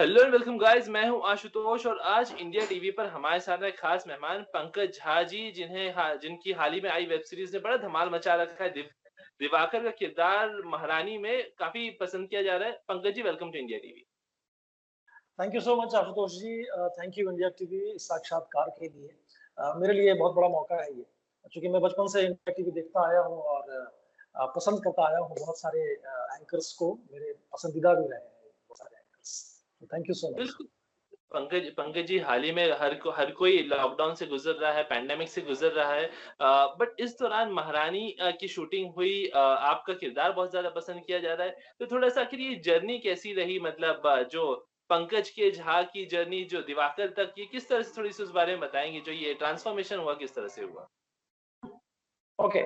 Hello and welcome guys, मैं हूं आशुतोष और आज इंडिया टीवी पर हमारे साथ है खास मेहमान पंकज झा जी, जिनकी हाल ही में आई वेब सीरीज ने बड़ा धमाल मचा रखा है। दिवाकर का किरदार महारानी में काफी पसंद किया जा रहा है। Pankaj ji, welcome to India TV. Thank you so much Ashutosh ji. Thank you India TV इस साक्षात्कार के लिए। मेरे लिए बहुत बड़ा मौका है ये, क्योंकि मैं बचपन से इंडिया टीवी देखता आया हूँ और पसंद करता आया हूँ बहुत सारे एंकर्स को। मेरे पसंदीदा भी रहे हैं बहुत सारे anchors. Thank you so much. बिल्कुल। पंकज पंकज जी, हाल ही में हर कोई लॉकडाउन से गुजर रहा है, पैंडेमिक से गुजर रहा है। बट इस दौरान महारानी की शूटिंग हुई, आपका किरदार बहुत ज्यादा पसंद किया जा रहा है। तो थोड़ा सा आखिर ये जर्नी कैसी रही, मतलब जो पंकज के झा की जर्नी जो दिवाकर तक, ये किस तरह से, थोड़ी सी उस बारे में बताएंगे, जो ये ट्रांसफॉर्मेशन हुआ किस तरह से हुआ। ओके।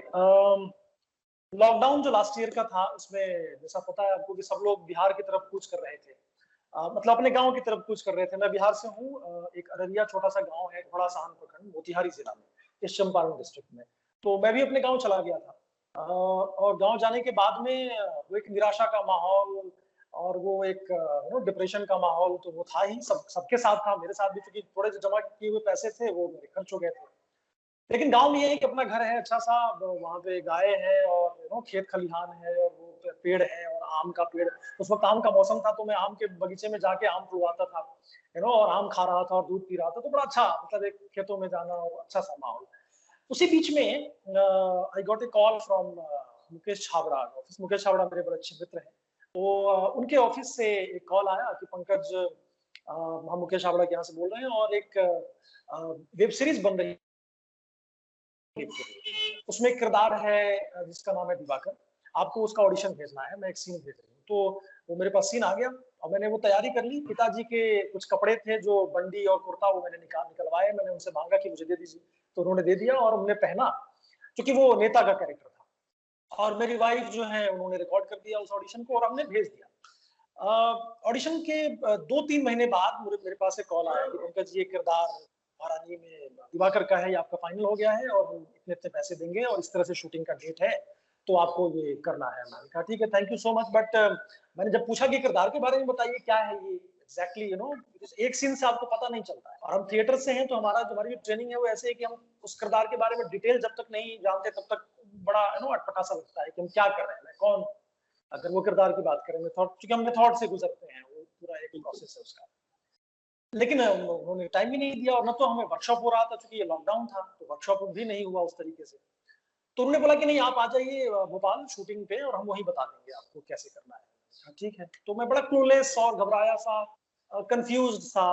लॉकडाउन जो लास्ट ईयर का था उसमें जैसा पता है आपको कि सब लोग बिहार की तरफ कूच कर रहे थे। मतलब अपने गांव की तरफ कूच कर रहे थे। मैं बिहार से हूँ। एक अररिया छोटा सा गांव है, घोड़ासहन प्रखंड, मोतिहारी जिला में, इस चंपारण डिस्ट्रिक्ट में। तो मैं भी अपने गांव चला गया था। और गांव जाने के बाद में वो एक निराशा का माहौल और वो एक डिप्रेशन का माहौल तो वो था ही, सबके साथ था, मेरे साथ भी, क्योंकि थोड़े जो जमा किए हुए पैसे थे वो मेरे खर्च हो गए थे। लेकिन गांव में ये है कि अपना घर है अच्छा सा, वहां पे गाय है और खेत खलिहान है और वो पेड़ है और आम का पेड़। उस वक्त आम का मौसम था तो मैं आम के बगीचे में जाके आम तोड़वाता था, और आम खा रहा था और दूध पी रहा था। तो बड़ा अच्छा, मतलब एक खेतों में जाना और अच्छा सा माहौल। उसी बीच में I got a call from Mukesh Chhabra office. Mukesh Chhabra मेरे बड़े अच्छे मित्र हैं। तो उनके ऑफिस से एक कॉल आया कि पंकज, हम मुकेश छाबड़ा के यहाँ से बोल रहे हैं और एक वेब सीरीज बन रही है, उसमें एक किरदार है जिसका नाम है दिवाकर। आपको उसका ऑडिशन भेजना है, मैं एक सीन भेज रही हूँ। तो वो मेरे पास सीन आ गया और मैंने वो तैयारी कर ली। पिताजी के कुछ कपड़े थे जो बंडी और कुर्ता, वो मैंने निकलवाए। मैंने उनसे मांगा कि मुझे दे दीजिए, तो उन्होंने दे दिया और उन्होंने पहना, क्योंकि वो नेता का कैरेक्टर था। और मेरी वाइफ जो है उन्होंने रिकॉर्ड कर दिया उस ऑडिशन को और हमने भेज दिया। ऑडिशन के 2-3 महीने बाद मेरे पास एक कॉल आया कि पंकज जी, ये किरदार महारानी में दिवाकर का है, ये आपका फाइनल हो गया है और हम इतने इतने पैसे देंगे और इस तरह से शूटिंग का डेट है, तो आपको ये करना है। मैंने कहा ठीक है, thank you so much. But मैंने जब पूछा कि किरदार के बारे में बताइए क्या है ये एग्जैक्टली, एक सीन से आपको पता नहीं चलता है और हम थिएटर से हैं, तो हमारी जो ट्रेनिंग है वो ऐसे है कि हम उस किरदार के बारे में डिटेल जब तक नहीं जानते तब तक बड़ा अटपटा सा लगता है कि हम क्या कर रहे हैं, कौन। अगर वो किरदार की बात करें, मेथड, क्योंकि हम मेथड से गुजरते हैं, वो पूरा एक प्रोसेस है उसका। लेकिन उन्होंने टाइम भी नहीं दिया और न तो हमें वर्कशॉप हो रहा था, क्योंकि ये लॉकडाउन था, तो वर्कशॉप भी नहीं हुआ उस तरीके से। तो उन्होंने बोला कि नहीं, आप आ जाइए भोपाल शूटिंग पे और हम वहीं बता देंगे आपको कैसे करना है। ठीक है। तो मैं बड़ा क्लूलेस और घबराया सा, कंफ्यूज सा,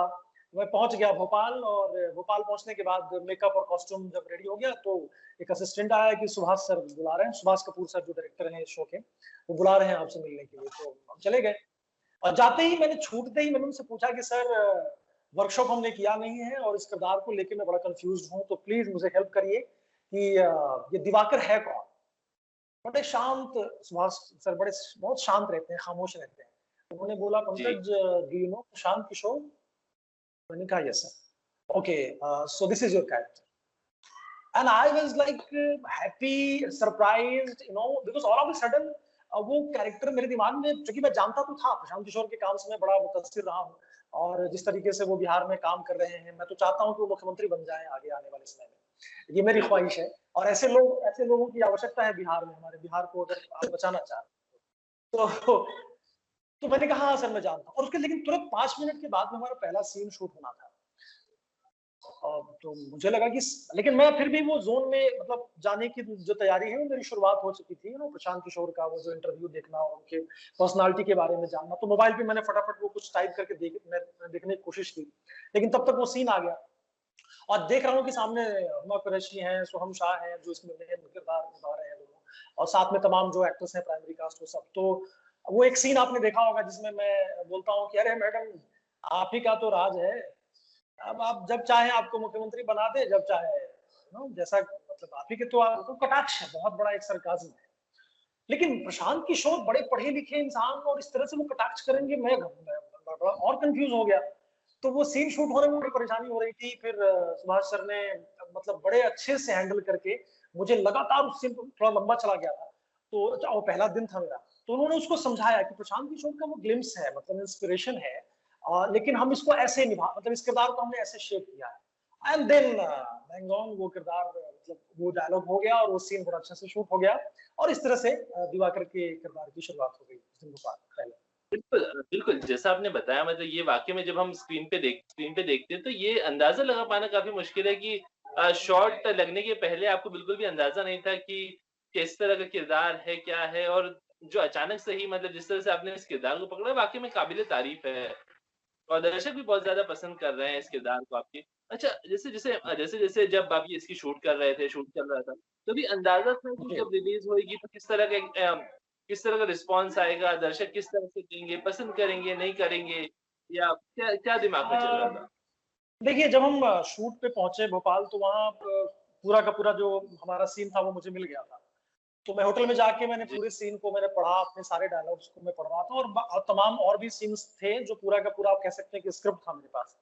मैं पहुंच गया भोपाल। और भोपाल पहुंचने के बाद मेकअप और कॉस्ट्यूम जब रेडी हो गया तो एक असिस्टेंट आया कि सुभाष सर बुला रहे हैं, सुभाष कपूर सर जो डायरेक्टर हैं इस शो के, वो बुला रहे हैं आपसे मिलने के लिए। तो हम चले गए और जाते ही मैंने, छूटते ही मैंने उनसे पूछा कि सर, वर्कशॉप हमने किया नहीं है और इस किरदार को लेके मैं बड़ा कंफ्यूज हूँ, तो प्लीज मुझे हेल्प करिए कि ये दिवाकर है कौन। बड़े शांत सुभाष सर, बड़े बहुत शांत रहते हैं, खामोश रहते हैं। उन्होंने बोला, जी। Pankaj, do you know Prashant Kishor? मैंने कहा yes sir. Okay, so this is your character. And I was like happy, surprised, because all of a sudden वो कैरेक्टर मेरे दिमाग में, क्योंकि मैं जानता तो था प्रशांत किशोर के काम से, मैं बड़ा मुतासिर रहा हूँ और जिस तरीके से वो बिहार में काम कर रहे हैं, मैं तो चाहता हूँ कि वो मुख्यमंत्री बन जाए आगे आने वाले समय में। ये मेरी बिल्कुल। ख्वाहिश है और ऐसे लोगों की आवश्यकता है बिहार में। हमारे बिहार को अगर आप बचाना चाहते तो तो मैंने कहा हाँ सर, मैं जानता हूँ। और उसके लेकिन तुरंत 5 मिनट के बाद में हमारा पहला सीन शूट होना था। तो मुझे लगा कि, लेकिन मैं फिर भी वो जोन में, मतलब जाने की जो तैयारी है वो मेरी शुरुआत हो चुकी थी। प्रशांत किशोर का वो जो इंटरव्यू देखना और उनके पर्सनालिटी के बारे में जानना, तो मोबाइल पे मैंने फटाफट वो कुछ टाइप करके देखने की कोशिश की। लेकिन तब तक वो सीन आ गया और देख रहा हूँ कि सामने हुमा कुरैशी हैं, सोहम शाह हैं, जो इसमें मेन किरदार निभा रहे हैं दोनों, और साथ में तमाम जो एक्टर्स हैं, प्राइमरी कास्ट, वो सब। तो वो एक सीन आपने देखा होगा जिसमें मैं बोलता हूँ कि अरे मैडम, आप ही का तो राज है, अब आप जब चाहे आपको मुख्यमंत्री बना दे, जब चाहे जैसा, मतलब आप ही के तो, आपको कटाक्ष है, बहुत बड़ा एक सरकाज़्म है। लेकिन प्रशांत किशोर बड़े पढ़े लिखे इंसान और इस तरह से वो कटाक्ष करेंगे, मैं बड़ा और कंफ्यूज हो गया। तो वो सीन शूट होने में बड़ी परेशानी हो रही थी। फिर सुभाष सर ने, मतलब बड़े अच्छे से हैंडल करके, मुझे लगातार उस सीन थोड़ा लंबा चला गया था, तो वो पहला दिन था मेरा, तो उन्होंने उसको समझाया कि प्रशांत किशोर का वो ग्लिम्स है, मतलब इंस्पिरेशन है, लेकिन हम इसको ऐसे निभा मतलब इस किरदार को हमने ऐसे शेप किया है। एंड देन बैंग ऑन वो किरदार मतलब वो डायलॉग हो गया और वो सीन बड़ा अच्छे से शूट हो गया और इस तरह से दिवाकर के किरदार की शुरुआत हो गई कुछ दिन बाद पहले। बिल्कुल बिल्कुल, जैसा आपने बताया मतलब ये वाक़ई में जब हम स्क्रीन पे देखते हैं तो ये अंदाज़ा लगा पाना काफ़ी मुश्किल है कि शॉट लगने के पहले आपको बिल्कुल भी अंदाज़ा नहीं था कि किस तरह का किरदार है, क्या है और जो अचानक से ही मतलब जिस तरह से आपने इस किरदार को पकड़ा वाक़ई में काबिल-ए-तारीफ़ है। और दर्शक भी बहुत ज़्यादा पसंद कर रहे हैं इस किरदार को आपके। अच्छा, जैसे-जैसे जब आप ये इसकी शूट कर रहे थे, शूट चल रहा था, तो भी अंदाज़ा था कि जी। जब रिलीज़ होएगी तो किस तरह का रिस्पॉन्स आएगा, दर्शक किस तरह से देंगे, पसंद करेंगे, नहीं करेंगे या क्या क्या दिमाग में चल रहा अ, था? देखिए जब हम शूट पे पहुंचे भोपाल तो वहाँ पूरा का पूरा जो हमारा सीन था वो मुझे मिल गया था। तो मैं होटल में जाके मैंने जी, पूरे सीन को मैंने पढ़ा, अपने सारे डायलॉग्स को मैं पढ़ रहा था और तमाम और भी सीन्स थे जो पूरा का पूरा आप कह सकते हैं कि स्क्रिप्ट था मेरे पास।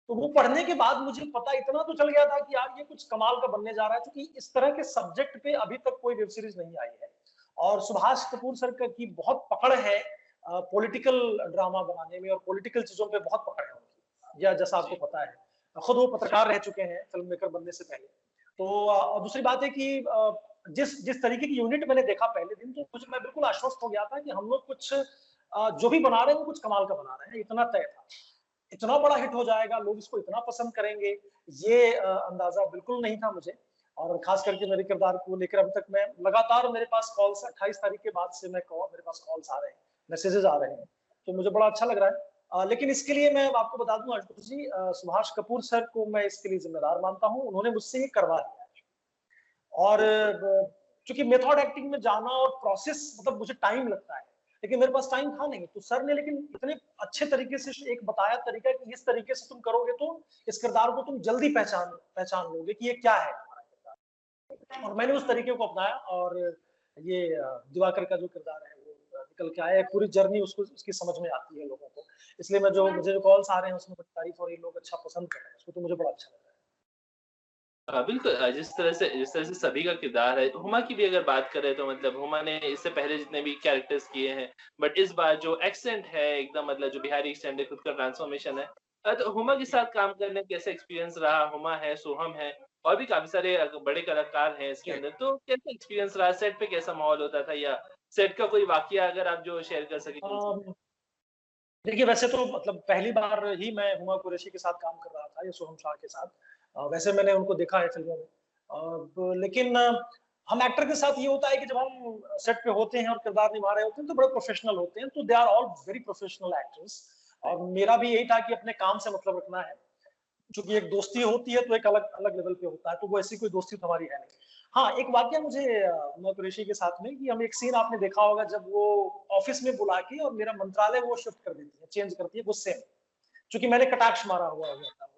तो वो पढ़ने के बाद मुझे पता इतना तो चल गया था कि यार ये कुछ कमाल का बनने जा रहा है क्योंकि इस तरह के सब्जेक्ट पे अभी तक कोई वेब सीरीज नहीं आई है। और सुभाष कपूर सर का की बहुत पकड़ है पॉलिटिकल ड्रामा बनाने में और पॉलिटिकल चीजों पे बहुत पकड़ है उनकी। या जैसा आपको जी, पता है, खुद वो पत्रकार रह चुके हैं फिल्म मेकर बनने से पहले। तो और दूसरी बात है कि जिस जिस तरीके की यूनिट मैंने देखा पहले दिन तो मुझे मैं बिल्कुल आश्वस्त हो गया था कि हम लोग कुछ जो भी बना रहे हैं वो कुछ कमाल का बना रहे हैं, इतना तय था। इतना बड़ा हिट हो जाएगा, लोग इसको इतना पसंद करेंगे, ये अंदाजा बिल्कुल नहीं था मुझे। और खास करके मेरे किरदार को लेकर अभी तक मैं लगातार मेरे पास कॉल्स 28 तारीख के बाद से मेरे पास कॉल्स आ रहे हैं, मैसेजेस आ रहे हैं, तो मुझे बड़ा अच्छा लग रहा है। लेकिन इसके लिए मैं आपको बता दूं आशुतोष जी, सुभाष कपूर सर को मैं इसके लिए जिम्मेदार मानता हूँ, उन्होंने मुझसे ये करवा दिया है। और बिल्कुल। चूंकि मेथड एक्टिंग में जाना और प्रोसेस मतलब मुझे टाइम लगता है, लेकिन मेरे पास टाइम था नहीं, तो सर ने लेकिन इतने अच्छे तरीके से एक बताया तरीका कि इस तरीके से तुम करोगे तो इस किरदार को तुम जल्दी पहचान पहचान लोगे कि ये क्या है हमारा किरदार। और मैंने उस तरीके को अपनाया और ये दिवाकर का जो किरदार है वो निकल के आया है। पूरी जर्नी उसको उसकी समझ में आती है लोगों को, इसलिए मैं जो मुझे जो कॉल्स आ रहे हैं उसमें बड़ी तारीफ हो रही है, लोग अच्छा पसंद कर रहे हैं उसको, तो मुझे बड़ा अच्छा लग रहा बिल्कुल जिस तरह से सभी का किरदार है, हुमा की भी अगर बात करें तो मतलब हुमा ने इससे पहले जितने भी कैरेक्टर्स किए हैं, बट इस बार जो एक्सेंट है एकदम मतलब जो बिहारी एक्सेंट है, खुद का ट्रांसफॉर्मेशन है। तो हुमा के साथ काम करने कैसा एक्सपीरियंस रहा? हुमा है, सोहम है और भी काफ़ी सारे बड़े कलाकार हैं इसके है। अंदर, तो कैसा एक्सपीरियंस रहा? सेट पे कैसा माहौल होता था या सेट का कोई वाकया अगर आप जो शेयर कर सकें तो? जी। देखिए, वैसे तो मतलब पहली बार ही मैं हुमा कुरैशी के साथ काम कर रहा था या सोहम शाह के साथ। वैसे मैंने उनको देखा है फ़िल्मों में। लेकिन हम एक्टर के साथ ये होता है कि जब हम सेट पे होते हैं और किरदार निभा रहे होते हैं, तो बड़े प्रोफ़ेशनल होते हैं, तो they are all very professional actors. और मेरा भी यही था कि अपने काम से मतलब रखना है। चूँकि एक दोस्ती होती है तो एक अलग अलग लेवल पे होता है, तो वो ऐसी कोई दोस्ती तो हमारी है नहीं। हाँ, एक वाकया मुझे हुआ कुरैशी के साथ में कि हम एक सीन आपने देखा होगा जब वो ऑफ़िस में बुला के और मेरा मंत्रालय वो शिफ्ट कर देती है, चेंज करती है गुस्से में। चूँकि मैंने कटाक्ष मारा हुआ होता है।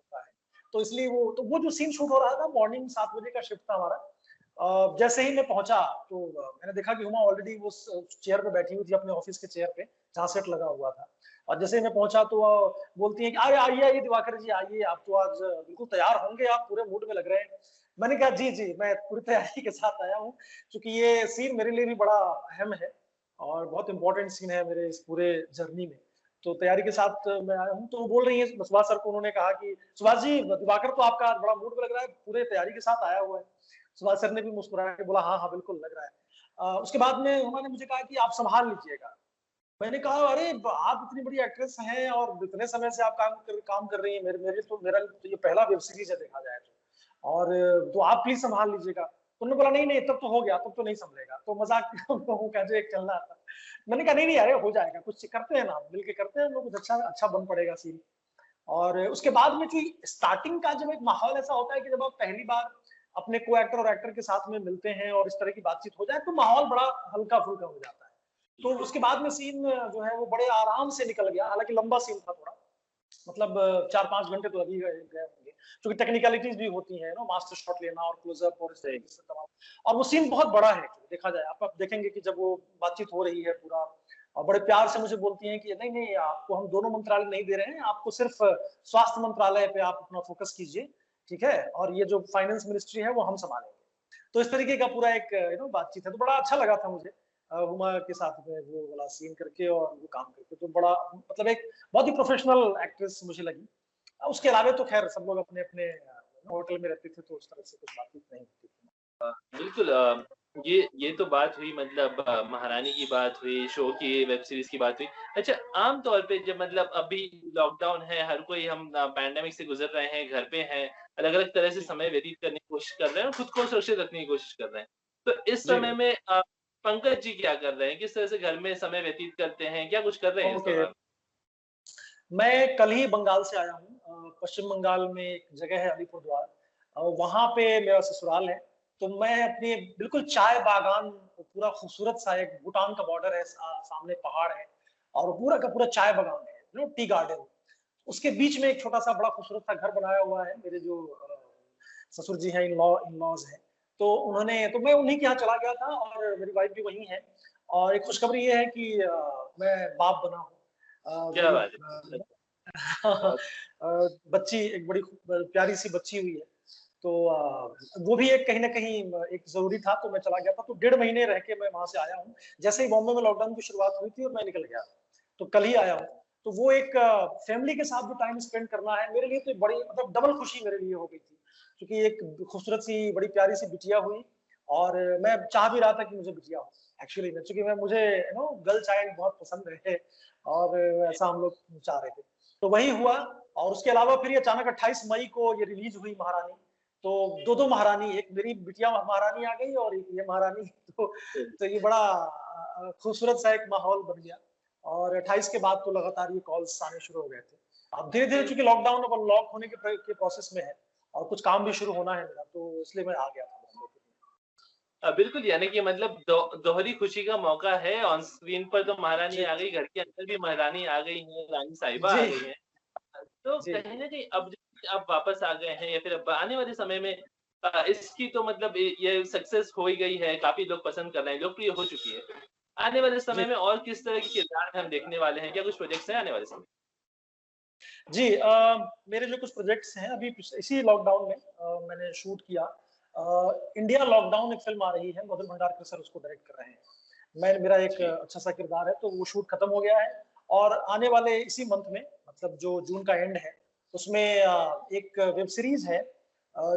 तो इसलिए वो जो सीन शूट हो रहा था मॉर्निंग 7 बजे का शिफ्ट था हमारा। जैसे ही मैं पहुँचा तो मैंने देखा कि हुमा ऑलरेडी वो चेयर पे बैठी हुई थी अपने ऑफ़िस के चेयर पे, जहाँ सेट लगा हुआ था। और जैसे ही मैं पहुँचा तो बोलती हैं कि अरे आइए, आइए दिवाकर जी आइए, आप तो आज बिल्कुल तैयार होंगे, आप पूरे मूड में लग रहे हैं। मैंने कहा जी, जी, मैं पूरी तैयारी के साथ आया हूँ, क्योंकि ये सीन मेरे लिए भी बड़ा अहम है और बहुत इम्पोर्टेंट सीन है मेरे इस पूरे जर्नी में। तो तैयारी के साथ मैं आया हूँ, तो वो बोल रही हैं सुभाष सर को, उन्होंने कहा कि सुभाष जी, दिवाकर तो आपका आज बड़ा मूड में लग रहा है, पूरे तैयारी के साथ आया हुआ है। सुभाष सर ने भी मुस्कुरा के बोला, "हाँ, हाँ, बिल्कुल लग रहा है।" उसके बाद में उन्होंने मुझे कहा कि आप सँभाल लीजिएगा। मैंने कहा, "अरे! आप इतनी बड़ी एक्ट्रेस हैं और इतने समय से आप काम कर रही हैं। मेरा तो ये पहला वेब सीरीज़ है देखा जाए तो। और तो आप प्लीज़ सँभाल लीजिएगा।" तो उन्होंने बोला, "नहीं, नहीं, तब तो हो गया, तब तो नहीं सँभलेगा।" तो मज़ाक का जो एक चल रहा था। मैंने कहा, "नहीं, नहीं, अरे हो जाएगा, कुछ करते हैं ना, मिल के करते हैं हम लोग, कुछ अच्छा अच्छा बन पड़ेगा सीन।" और उसके बाद में जो स्टार्टिंग का जब एक माहौल ऐसा होता है कि जब आप पहली बार अपने को एक्टर और एक्टर के साथ में मिलते हैं और इस तरह की बातचीत हो जाए तो माहौल बड़ा हल्का-फुल्का हो जाता है। तो बिल्कुल। उसके बाद में सीन जो है वो बड़े आराम से निकल गया, हालाँकि लंबा सीन था थोड़ा, मतलब 4-5 घंटे तो लग ही गए गए होंगे। क्योंकि टेक्निकलिटीज़ भी होती हैं ना, मास्टर शॉट लेना और क्लोज़अप और इस सही। तरीके से तमाम। और वो सीन बहुत बड़ा है देखा जाए, आप देखेंगे कि जब वो बातचीत हो रही है पूरा और बड़े प्यार से मुझे बोलती हैं कि नहीं, नहीं, आपको हम दोनों मंत्रालय नहीं दे रहे हैं, आपको सिर्फ़ स्वास्थ्य मंत्रालय पे आप अपना फ़ोकस कीजिए, ठीक है? और ये जो फाइनेंस मिनिस्ट्री है वो हम सँभालेंगे। तो इस तरीके का पूरा एक बातचीत है, तो बड़ा अच्छा लगा था मुझे। हुमा के साथ में वो वाला सीन करके और वो काम करके, तो बड़ा मतलब एक बहुत ही प्रोफेशनल एक्ट्रेस मुझे लगी। उसके अलावा तो खैर सब लोग अपने-अपने होटल में रहते थे, तो उस तरह से कुछ बातचीत नहीं होती थी। बिल्कुल ये तो बात हुई मतलब महारानी की बात हुई, शो की, वेब सीरीज़ की बात हुई। अच्छा, आम तौर पे जब मतलब अभी लॉकडाउन है, हर कोई हम पैंडेमिक से गुज़र रहे हैं, घर पे हैं, अलग-अलग तरह से जी, समय व्यतीत करने की कोशिश कर रहे हैं और खुद को सुरक्षित रखने की कोशिश कर रहे हैं। तो इस जी, समय में पंकज जी क्या कर रहे हैं? किस तरह से घर में समय व्यतीत करते हैं? क्या कुछ कर रहे हैं इस ओके। दौरान? मैं कल ही बंगाल से आया हूँ। पश्चिम बंगाल में एक जगह है अलीपुरद्वार, वहाँ पे मेरा ससुराल है। तो मैं अपनी बिल्कुल चाय बागान, पूरा खूबसूरत सा एक भूटान का बॉर्डर है, सामने पहाड़ है और पूरा का पूरा चाय बागान है, टी गार्डन। उसके बीच में एक छोटा-सा बड़ा खूबसूरत सा घर बनाया हुआ है। मेरे जो ससुर जी हैं, इन-लॉज़ हैं। तो मैं उन्हीं के यहाँ चला गया था और मेरी वाइफ़ भी वहीं है। और एक खुशखबरी ये है कि मैं बाप बना हूँ। क्या मेरी बात है! बहुत बच्ची एक बड़ी प्यारी सी बच्ची हुई है। तो वो भी एक कहीं न कहीं एक ज़रूरी था, तो मैं चला गया था। तो 1.5 महीने रह के मैं वहाँ से आया हूँ। जैसे ही बॉम्बे में लॉकडाउन की शुरुआत हुई थी और मैं निकल गया। तो कल ही आया हूँ। तो वो एक फैमिली के साथ जो टाइम स्पेंड करना है, मेरे लिए तो बड़ी मतलब डबल खुशी मेरे लिए हो गई थी। क्योंकि एक खूबसूरत सी, बड़ी प्यारी सी बिटिया हुई और मैं चाह भी रहा था कि मुझे बिटिया हो। एक्चुअली में चूँकि मैं मुझे गर्ल चाइल्ड बहुत पसंद है और ऐसा हम लोग चाह रहे थे। तो वही हुआ और उसके अलावा फिर ये अचानक 28 मई को ये रिलीज हुई महारानी। तो 2-2 महारानी, एक मेरी बिटिया महारानी आ गई और एक ये महारानी। तो ये बड़ा खूबसूरत सा एक माहौल बन गया और 28 के बाद तो लगातार ये कॉल्स आने शुरू हो गए थे। अब धीरे-धीरे चूँकि लॉकडाउन अब अनलॉक होने के प्रोसेस में है और कुछ काम भी शुरू होना है मेरा, तो इसलिए मैं आ गया था बॉम्बे के लिए। बिल्कुल, यानी कि मतलब दोहरी खुशी का मौका है, ऑन स्क्रीन पर तो महारानी जी, आ गई, घर के अंदर भी महारानी आ गई हैं, रानी साहिबा आ जी, गई हैं। तो जी। कहीं न कहीं अब जब आप वापस आ गए हैं या फिर अब आने वाले समय में इसकी तो मतलब ये सक्सेस हो ही गई है, काफ़ी लोग पसंद कर रहे हैं, लोकप्रिय हो चुकी है। आने वाले जी, समय में और किस तरह के किरदार हम देखने वाले हैं? क्या कुछ प्रोजेक्ट्स हैं आने वाले समय में? जी, मेरे जो कुछ प्रोजेक्ट्स हैं अभी इसी लॉकडाउन में मैंने शूट किया। इंडिया लॉकडाउन एक फ़िल्म आ रही है, मधुर भंडारकर सर उसको डायरेक्ट कर रहे हैं। मेरा एक जी। अच्छा सा किरदार है, तो वो शूट खत्म हो गया है और आने वाले इसी मंथ में, मतलब जो जून का एंड है, उसमें एक वेब सीरीज़ है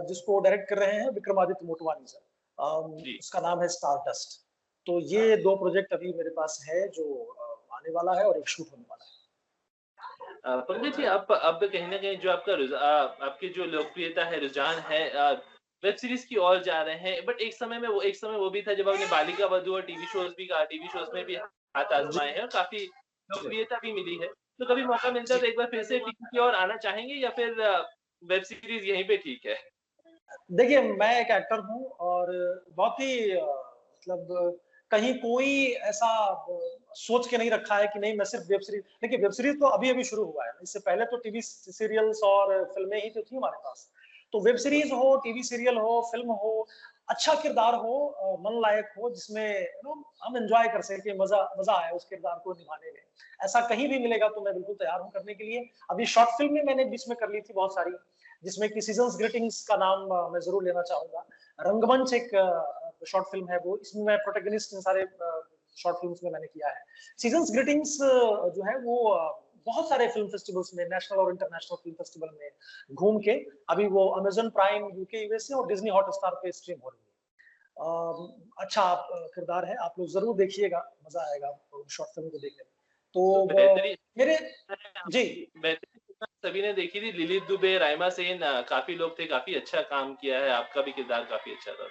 जिसको डायरेक्ट कर रहे हैं विक्रमादित्य मोटवानी सर। जी। उसका नाम है स्टारडस्ट। तो हाँ। ये 2 प्रोजेक्ट अभी मेरे पास है जो आने वाला है और एक शूट होने वाला है। पंकज जी आप अब कहीं न कहीं जो आपकी जो लोकप्रियता है, रुझान है वेब सीरीज़ की ओर जा रहे हैं। बट एक समय वो भी था जब आपने बालिका वधू और टीवी शोज़ में भी हाथ जी, आज़माए हैं और काफ़ी जी। लोकप्रियता भी मिली है। तो कभी मौका मिलता है जी। तो एक बार फिर से टीवी की ओर आना चाहेंगे या फिर वेब सीरीज़ यहीं पे ठीक है? देखिए, मैं एक एक्टर हूँ और बहुत ही मतलब कहीं कोई ऐसा सोच के नहीं रखा है कि नहीं मैं सिर्फ़ वेब सीरीज़, देखिए वेब सीरीज़ तो अभी-अभी शुरू हुआ है। इससे पहले तो टीवी सीरियल्स और फ़िल्में ही तो थी हमारे पास। तो वेब सीरीज़ हो, टीवी सीरियल हो, फ़िल्म हो, अच्छा किरदार हो, मन लायक हो जिसमें हम एन्जॉय कर सकें, मज़ा मज़ा आए उस किरदार को निभाने में। ऐसा कहीं भी मिलेगा तो मैं बिल्कुल तैयार हूँ करने के लिए। अभी शॉर्ट फ़िल्म भी मैंने बीच में कर ली थी बहुत सारी। जिसमें कि सीज़न्स ग्रीटिंग्स का नाम मैं ज़रूर लेना चाहूँगा। रंगमंच एक शॉर्ट फ़िल्म है वो, इसमें मैं प्रोटैगनिस्ट इन सारे शॉर्ट फ़िल्म्स में मैंने किया है। सीज़न्स ग्रीटिंग्स जो है वो बहुत सारे फ़िल्म फेस्टिवल्स में, नेशनल और इंटरनेशनल फ़िल्म फेस्टिवल में घूम के अभी वो अमेज़न प्राइम यूके, यूएसए और डिज़नी हॉटस्टार पे स्ट्रीम हो रही है। अच्छा किरदार है, आप लोग ज़रूर देखिएगा, मज़ा आएगा आपको शॉर्ट फ़िल्म को देखने में। तो तो बेहतरीन मेरे जी। आपकी बेहतरीन फिल्म सभी ने देखी थी, लिलीत दुबे, राइमा सेन काफ़ी लोग थे, काफ़ी अच्छा काम किया है, आपका भी किरदार काफ़ी अच्छा था।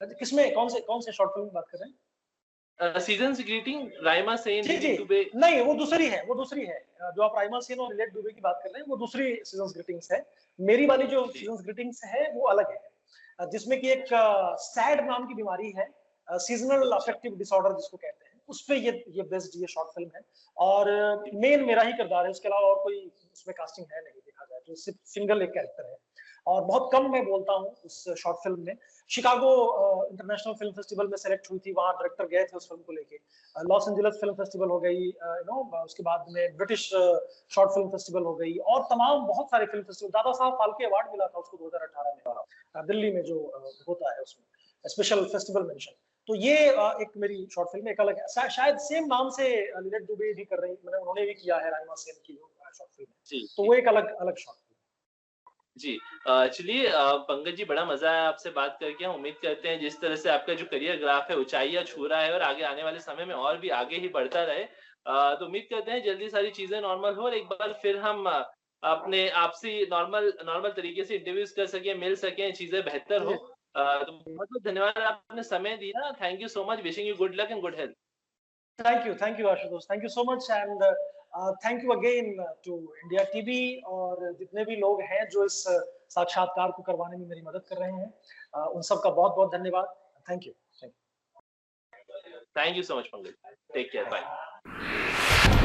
किसमें कौन से शॉर्ट फ़िल्म की बात कर रहे हैं? सीज़न्स ग्रीटिंग, राइमा सेन, जी, जी। लिलीत दुबे। नहीं, वो दूसरी है। जो आप राइमा सेन और रिलेट दुबे की बात कर रहे हैं, वो दूसरी सीज़न्स ग्रीटिंग्स है। मेरी वाली जो जी। सीज़न्स ग्रीटिंग्स है, वो अलग है। जिसमें कि एक सैड नाम की बीमारी है, सीज़नल अच्छा। अफेक्टिव डिसऑर्डर जिसको कहते हैं। उसपे ये बेस्ड ये शॉर्ट फ़िल्म है और मेन मेरा ही किरदार है, उसके अलावा और कोई उसमें कास्टिंग है नहीं देखा जाए तो, सिर्फ़ सिंगल एक कैरेक्टर है और बहुत कम मैं बोलता हूँ उस शॉर्ट फ़िल्म में। शिकागो इंटरनेशनल फ़िल्म फेस्टिवल में सेलेक्ट हुई थी, वहाँ डायरेक्टर गए थे उस फ़िल्म को लेके। लॉस एंजेलिस फिल्म फेस्टिवल हो गई, उसके बाद में ब्रिटिश शॉर्ट फिल्म फेस्टिवल हो गई और तमाम बहुत सारे film festival, Dada Saheb Phalke award मिला था उसको 2018 में दिल्ली में जो होता है उसमें स्पेशल फेस्टिवल मेंशन। तो ये एक मेरी शॉर्ट फिल्म एक अलग है। शायद सेम नाम से नीरज दुबे भी कर रही, मतलब उन्होंने भी किया है राइमा सेन की शॉर्ट फिल्म, जी, तो जी। वो एक अलग अलग शॉर्ट फिल्म। जी। चलिए पंकज जी बड़ा मज़ा आया आपसे बात करके। हम उम्मीद करते हैं जिस तरह से आपका जो करियर ग्राफ है ऊँचाइयाँ छू रहा है और आगे आने वाले समय में और भी आगे ही बढ़ता रहे। तो उम्मीद करते हैं जल्दी सारी चीज़ें नॉर्मल हो और एक बार फिर हम अपने आपसी नॉर्मल नॉर्मल तरीके से इंटरव्यूज़ कर सकें, मिल सकें, चीज़ें बेहतर हो। जी, तो बहुत-बहुत धन्यवाद आपने समय दिया। Thank you so much. Wishing you good luck and good health. Thank you Ashutosh, thank you so much and thank you again to India TV और जितने भी लोग हैं जो इस साक्षात्कार को करवाने में मेरी मदद कर रहे हैं, उन सबका बहुत-बहुत धन्यवाद। Thank you, thank you so much Pankaj. Take care. Thank bye. You.